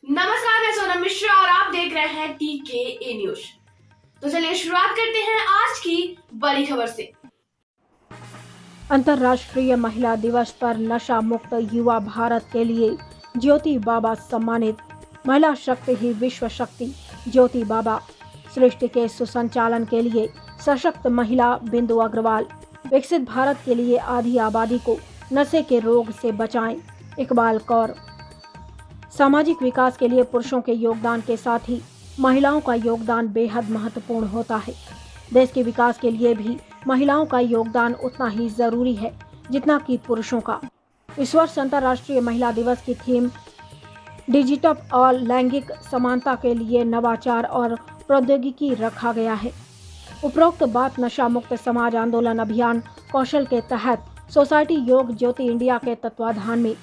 नमस्कार, मैं सोनम मिश्रा और आप देख रहे हैं TKA न्यूज। तो चलिए शुरुआत करते हैं आज की बड़ी खबर से। अंतर्राष्ट्रीय महिला दिवस पर नशा मुक्त युवा भारत के लिए ज्योति बाबा सम्मानित। महिला शक्ति ही विश्व शक्ति। ज्योति बाबा सृष्टि के सुसंचालन के लिए सशक्त महिला बिंदु अग्रवाल। विकसित भारत के लिए आधी आबादी को नशे के रोग से बचाएं। इकबाल कौर। सामाजिक विकास के लिए पुरुषों के योगदान के साथ ही महिलाओं का योगदान बेहद महत्वपूर्ण होता है। देश के विकास के लिए भी महिलाओं का योगदान उतना ही जरूरी है जितना कि पुरुषों का। इस वर्ष अंतर्राष्ट्रीय महिला दिवस की थीम डिजिटल और लैंगिक समानता के लिए नवाचार और प्रौद्योगिकी रखा गया है। उपरोक्त बात नशा मुक्त समाज आंदोलन अभियान कौशल के तहत सोसाइटी योग ज्योति इंडिया के तत्वाधान में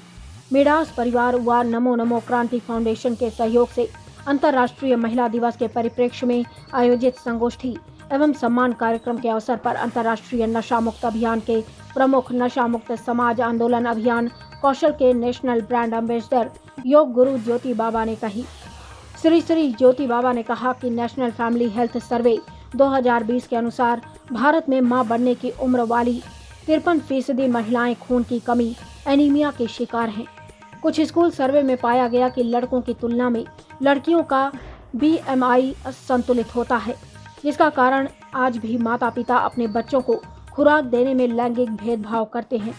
मिडास परिवार व नमो नमो क्रांति फाउंडेशन के सहयोग से अंतर्राष्ट्रीय महिला दिवस के परिप्रेक्ष्य में आयोजित संगोष्ठी एवं सम्मान कार्यक्रम के अवसर पर अंतर्राष्ट्रीय नशा मुक्त अभियान के प्रमुख नशा मुक्त समाज आंदोलन अभियान कौशल के national brand ambassador yoga guru ज्योति बाबा ने कही। श्री ज्योति बाबा ने कहा कि नेशनल फैमिली हेल्थ सर्वे 2020 के अनुसार भारत में मां बनने की उम्र वाली 53% महिलाएं खून की कमी एनीमिया के शिकार हैं। कुछ स्कूल सर्वे में पाया गया कि लड़कों की तुलना में लड़कियों का BMI असंतुलित होता है, जिसका कारण आज भी माता पिता अपने बच्चों को खुराक देने में लैंगिक भेदभाव करते हैं।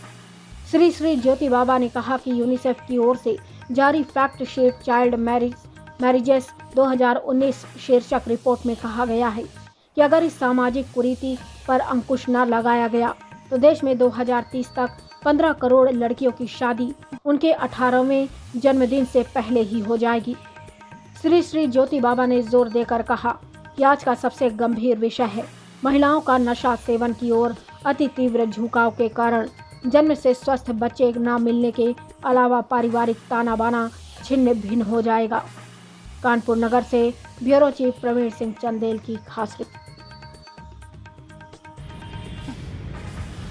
श्री ज्योति बाबा ने कहा कि यूनिसेफ की ओर से जारी फैक्ट शीट चाइल्ड मैरिजेस 2019 शीर्षक रिपोर्ट में कहा गया है कि अगर इस सामाजिक कुरीति पर अंकुश न लगाया गया तो देश में 2030 तक 15 करोड़ लड़कियों की शादी उनके 18वें जन्मदिन से पहले ही हो जाएगी। श्री ज्योति बाबा ने जोर देकर कहा कि आज का सबसे गंभीर विषय है महिलाओं का नशा सेवन की ओर अति तीव्र झुकाव के कारण जन्म से स्वस्थ बच्चे न मिलने के अलावा पारिवारिक ताना बाना छिन्न भिन्न हो जाएगा। कानपुर नगर से ब्यूरो चीफ प्रवीण सिंह चंदेल की खास रिपोर्ट।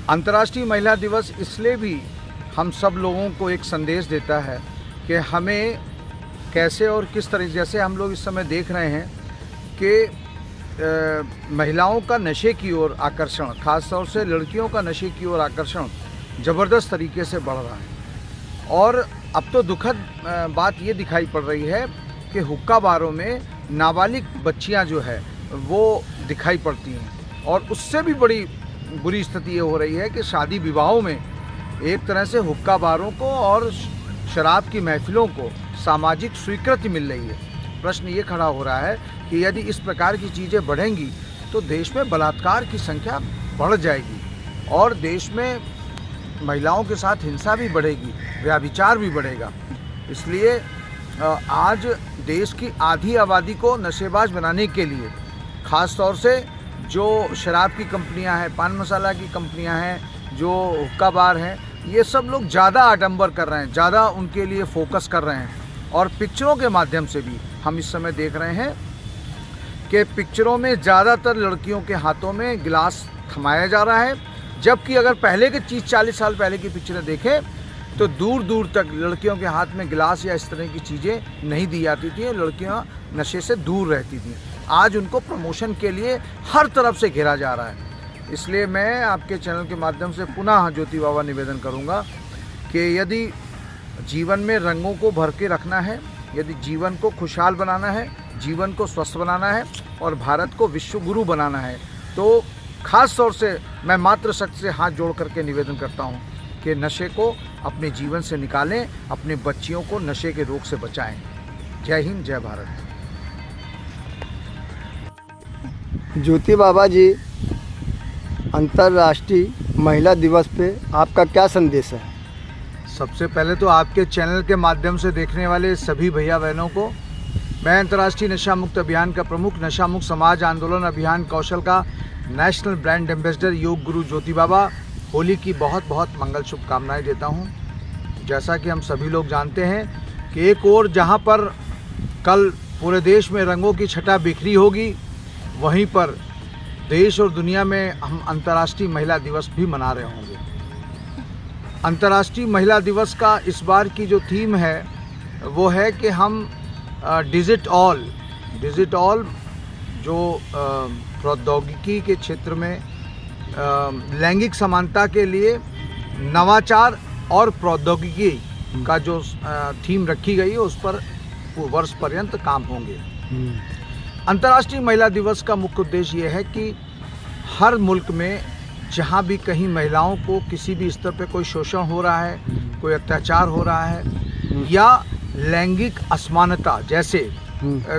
अंतर्राष्ट्रीय महिला दिवस इसलिए भी हम सब लोगों को एक संदेश देता है कि हमें कैसे और किस तरह, जैसे हम लोग इस समय देख रहे हैं कि महिलाओं का नशे की ओर आकर्षण, खास तौर से लड़कियों का नशे की ओर आकर्षण ज़बरदस्त तरीके से बढ़ रहा है। और अब तो दुखद बात ये दिखाई पड़ रही है कि हुक्का बारों में नाबालिग बच्चियां जो है वो दिखाई पड़ती हैं। और उससे भी बड़ी बुरी स्थिति ये हो रही है कि शादी विवाहों में एक तरह से हुक्का बारों को और शराब की महफिलों को सामाजिक स्वीकृति मिल रही है। प्रश्न ये खड़ा हो रहा है कि यदि इस प्रकार की चीज़ें बढ़ेंगी तो देश में बलात्कार की संख्या बढ़ जाएगी और देश में महिलाओं के साथ हिंसा भी बढ़ेगी, व्यभिचार भी बढ़ेगा। इसलिए आज देश की आधी आबादी को नशेबाज बनाने के लिए ख़ास तौर से जो शराब की कंपनियां हैं, पान मसाला की कंपनियां हैं, जो हुक्का बार हैं, ये सब लोग ज़्यादा आडंबर कर रहे हैं, ज़्यादा उनके लिए फोकस कर रहे हैं। और पिक्चरों के माध्यम से भी हम इस समय देख रहे हैं कि पिक्चरों में ज़्यादातर लड़कियों के हाथों में गिलास थमाया जा रहा है, जबकि अगर पहले की चीज़ 40 साल पहले की पिक्चरें देखें तो दूर दूर तक लड़कियों के हाथ में गिलास या इस तरह की चीज़ें नहीं दी जाती थी। लड़कियां नशे से दूर रहती थीं। आज उनको प्रमोशन के लिए हर तरफ से घेरा जा रहा है। इसलिए मैं आपके चैनल के माध्यम से पुनः ज्योति बाबा निवेदन करूंगा कि यदि जीवन में रंगों को भर के रखना है, यदि जीवन को खुशहाल बनाना है, जीवन को स्वस्थ बनाना है और भारत को विश्व गुरु बनाना है, तो ख़ास तौर से मैं मातृशक्ति से हाथ जोड़ करके निवेदन करता हूँ कि नशे को अपने जीवन से निकालें, अपने बच्चियों को नशे के रोग से बचाएं। जय हिंद, जय भारत। ज्योति बाबा जी, अंतर्राष्ट्रीय महिला दिवस पे आपका क्या संदेश है? सबसे पहले तो आपके चैनल के माध्यम से देखने वाले सभी भैया बहनों को मैं अंतर्राष्ट्रीय नशा मुक्त अभियान का प्रमुख नशा मुक्त समाज आंदोलन अभियान कौशल का national brand ambassador yoga guru ज्योति बाबा होली की बहुत बहुत मंगल शुभकामनाएं देता हूं। जैसा कि हम सभी लोग जानते हैं कि एक ओर जहां पर कल पूरे देश में रंगों की छटा बिखरी होगी, वहीं पर देश और दुनिया में हम अंतर्राष्ट्रीय महिला दिवस भी मना रहे होंगे। अंतर्राष्ट्रीय महिला दिवस का इस बार की जो थीम है वो है कि हम डिजिट ऑल जो प्रौद्योगिकी के क्षेत्र में लैंगिक समानता के लिए नवाचार और प्रौद्योगिकी का जो थीम रखी गई है उस पर वर्ष पर्यंत काम होंगे। अंतर्राष्ट्रीय महिला दिवस का मुख्य उद्देश्य ये है कि हर मुल्क में जहाँ भी कहीं महिलाओं को किसी भी स्तर पे कोई शोषण हो रहा है, कोई अत्याचार हो रहा है या लैंगिक असमानता जैसे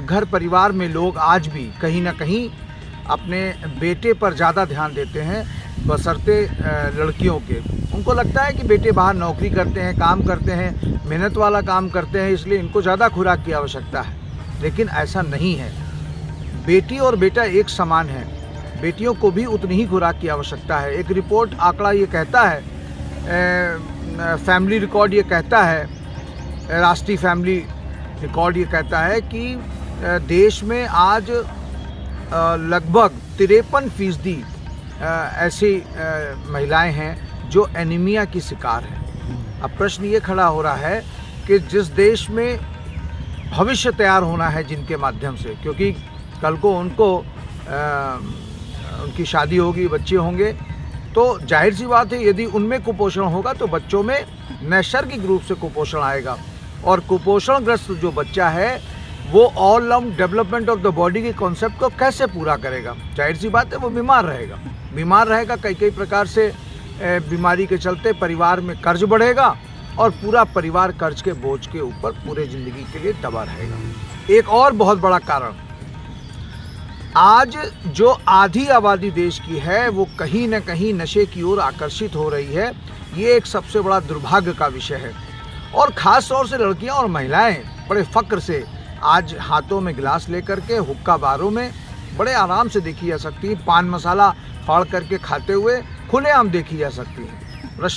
घर परिवार में लोग आज भी कहीं ना कहीं अपने बेटे पर ज़्यादा ध्यान देते हैं बशर्ते लड़कियों के। उनको लगता है कि बेटे बाहर नौकरी करते हैं, काम करते हैं, मेहनत वाला काम करते हैं, इसलिए इनको ज़्यादा खुराक की आवश्यकता है। लेकिन ऐसा नहीं है। बेटी और बेटा एक समान है, बेटियों को भी उतनी ही खुराक की आवश्यकता है। एक रिपोर्ट आंकड़ा ये कहता है, फैमिली रिकॉर्ड ये कहता है, राष्ट्रीय फैमिली रिकॉर्ड ये कहता है कि देश में आज लगभग 53% ऐसी महिलाएं हैं जो एनीमिया की शिकार हैं। अब प्रश्न ये खड़ा हो रहा है कि जिस देश में भविष्य तैयार होना है जिनके माध्यम से, क्योंकि कल को उनको उनकी शादी होगी, बच्चे होंगे, तो जाहिर सी बात है यदि उनमें कुपोषण होगा तो बच्चों में नैसर्गिक रूप से कुपोषण आएगा। और कुपोषणग्रस्त जो बच्चा है वो all round development of the body के कॉन्सेप्ट को कैसे पूरा करेगा? जाहिर सी बात है वो बीमार रहेगा। कई प्रकार से बीमारी के चलते परिवार में कर्ज बढ़ेगा और पूरा परिवार कर्ज के बोझ के ऊपर पूरे जिंदगी के लिए दबा रहेगा। एक और बहुत बड़ा कारण, आज जो आधी आबादी देश की है वो कहीं न कहीं नशे की ओर आकर्षित हो रही है। ये एक सबसे बड़ा दुर्भाग्य का विषय है। और ख़ास तौर से लड़कियां और महिलाएं बड़े फ़क्र से आज हाथों में गिलास लेकर के हुक्का बारों में बड़े आराम से देखी जा सकती है, पान मसाला फाड़ करके खाते हुए खुलेआम देखी जा सकती है।